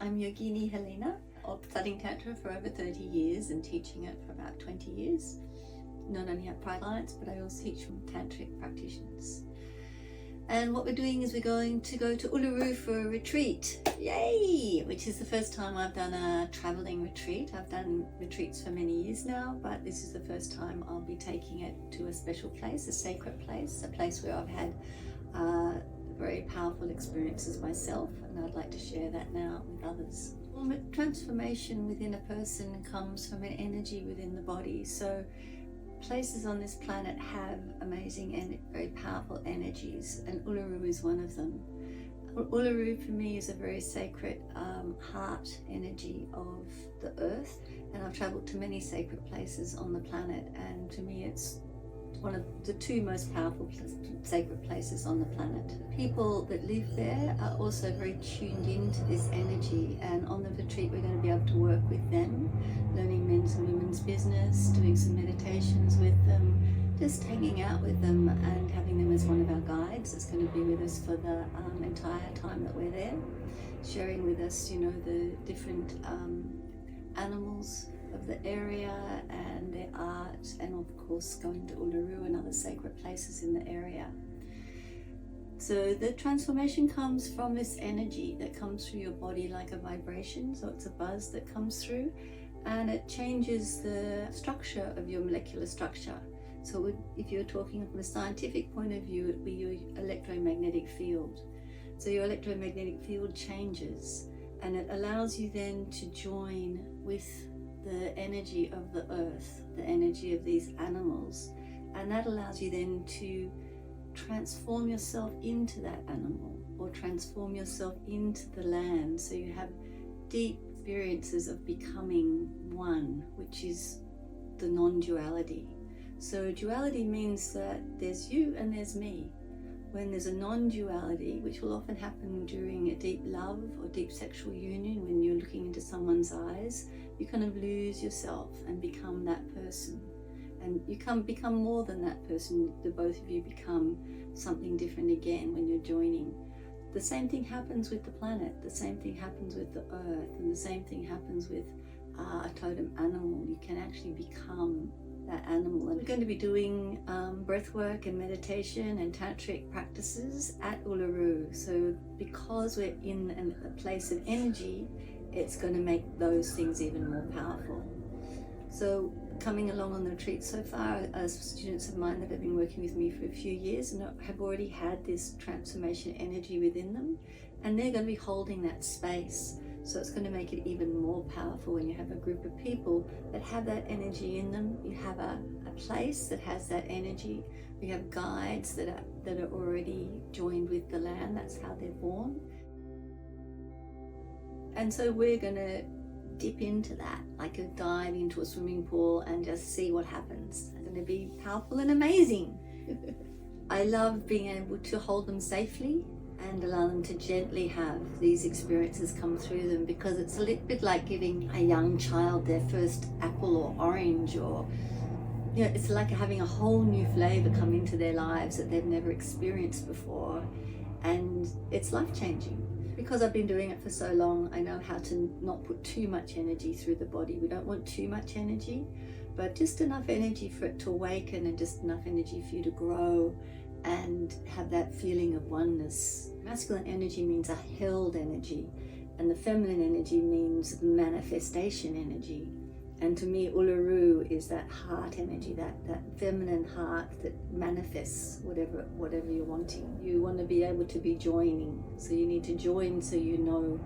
I'm Yogini Helena, studying Tantra for over 30 years and teaching it for about 20 years. Not only have private clients, but I also teach from tantric practitioners. And what we're doing is we're going to go to Uluru for a retreat. Yay! Which is the first time I've done a traveling retreat. I've done retreats for many years now, but this is the first time I'll be taking it to a special place, a sacred place, a place where I've had very powerful experiences myself, and I'd like to share that now with others. Transformation within a person comes from an energy within the body. So places on this planet have amazing and very powerful energies, and Uluru is one of them. Uluru for me is a very sacred heart energy of the earth, and I've traveled to many sacred places on the planet, and to me it's one of the two most powerful sacred places on the planet. People that live there are also very tuned into this energy, and on the retreat we're going to be able to work with them, learning men's and women's business, doing some meditations with them, just hanging out with them and having them as one of our guides that's going to be with us for the entire time that we're there, sharing with us, you know, the different animals of the area and their art, and of course going to Uluru and other sacred places in the area. So the transformation comes from this energy that comes through your body like a vibration, so it's a buzz that comes through, and it changes the structure of your molecular structure. So if you're talking from a scientific point of view, it would be your electromagnetic field. So your electromagnetic field changes, and it allows you then to join with the energy of the earth, the energy of these animals, and that allows you then to transform yourself into that animal or transform yourself into the land, so you have deep experiences of becoming one, which is the non-duality. So duality means that there's you and there's me. When there's a non-duality, which will often happen during a deep love or deep sexual union, when you're looking into someone's eyes, you kind of lose yourself and become that person. And you can become more than that person. The both of you become something different again when you're joining. The same thing happens with the planet, the same thing happens with the earth, and the same thing happens with a totem animal. You can actually become that animal. And we're going to be doing breath work and meditation and tantric practices at Uluru. So because we're in a place of energy, it's going to make those things even more powerful. So coming along on the retreat so far, students of mine that have been working with me for a few years and have already had this transformation energy within them, and they're going to be holding that space. So it's going to make it even more powerful when you have a group of people that have that energy in them. You have a place that has that energy. We have guides that are already joined with the land. That's how they're born. And so we're going to dip into that, like a dive into a swimming pool and just see what happens. It's going to be powerful and amazing. I love being able to hold them safely and allow them to gently have these experiences come through them, because it's a little bit like giving a young child their first apple or orange, or you know, it's like having a whole new flavor come into their lives that they've never experienced before, and it's life-changing. Because I've been doing it for so long, I know how to not put too much energy through the body. We don't want too much energy, but just enough energy for it to awaken, and just enough energy for you to grow and have that feeling of oneness. Masculine energy means a held energy, and the feminine energy means manifestation energy. And to me, Uluru is that heart energy, that feminine heart that manifests whatever you're wanting. You want to be able to be joining, so you need to join so you know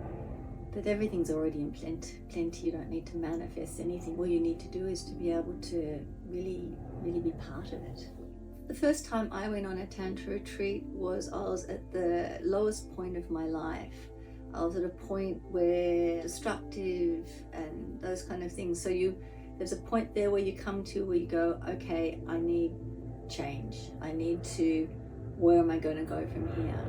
that everything's already in plenty. You don't need to manifest anything. All you need to do is to be able to really, really be part of it. The first time I went on a Tantra retreat was I was at the lowest point of my life. I was at a point where destructive and those kind of things. So there's a point there where you come to where you go, okay, I need change. Where am I going to go from here?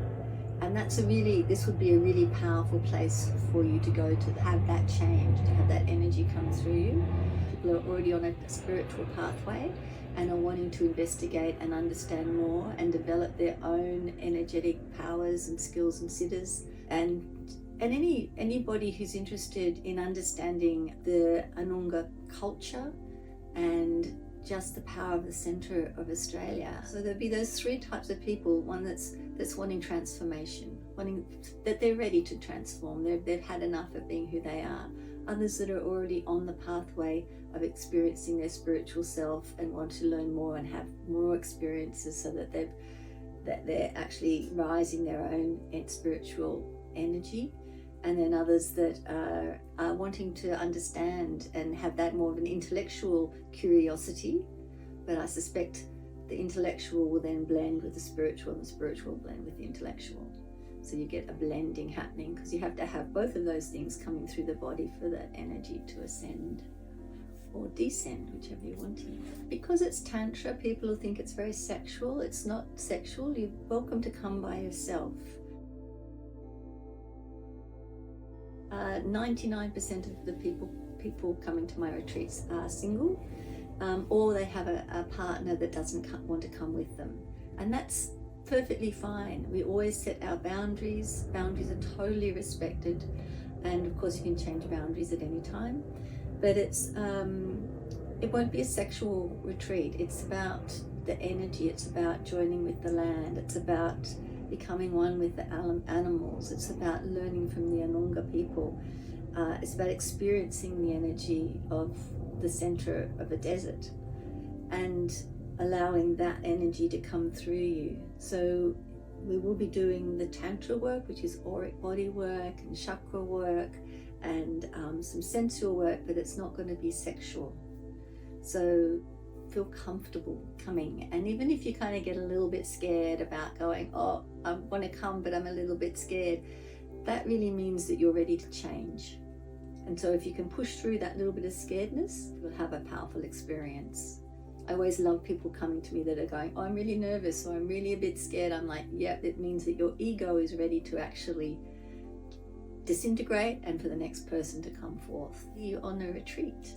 And this would be a really powerful place for you to go, to have that change, to have that energy come through you. People are already on a spiritual pathway and are wanting to investigate and understand more and develop their own energetic powers and skills and siddhis, and And anybody who's interested in understanding the Anangu culture and just the power of the centre of Australia. So there'll be those three types of people: one that's wanting transformation, wanting that they're ready to transform. They've had enough of being who they are. Others that are already on the pathway of experiencing their spiritual self and want to learn more and have more experiences, so that they're actually rising their own spiritual energy. And then others that are wanting to understand and have that more of an intellectual curiosity. But I suspect the intellectual will then blend with the spiritual, and the spiritual will blend with the intellectual. So you get a blending happening, because you have to have both of those things coming through the body for that energy to ascend or descend, whichever you want to. Because it's Tantra, people will think it's very sexual. It's not sexual. You're welcome to come by yourself. 99% of the people coming to my retreats are single, or they have a partner that doesn't want to come with them, and that's perfectly fine. We always set our boundaries. Boundaries are totally respected, and of course you can change boundaries at any time. But it won't be a sexual retreat. It's about the energy. It's about joining with the land. It's about becoming one with the animals. It's about learning from the Anangu people. It's about experiencing the energy of the center of a desert and allowing that energy to come through you. So we will be doing the Tantra work, which is auric body work and chakra work and some sensual work, but it's not going to be sexual. So feel comfortable coming. And even if you kind of get a little bit scared about going, oh, I want to come, but I'm a little bit scared, that really means that you're ready to change. And so if you can push through that little bit of scaredness, you'll have a powerful experience. I always love people coming to me that are going, oh, I'm really nervous, or I'm really a bit scared. I'm like, yeah, it means that your ego is ready to actually disintegrate and for the next person to come forth. See you on a retreat.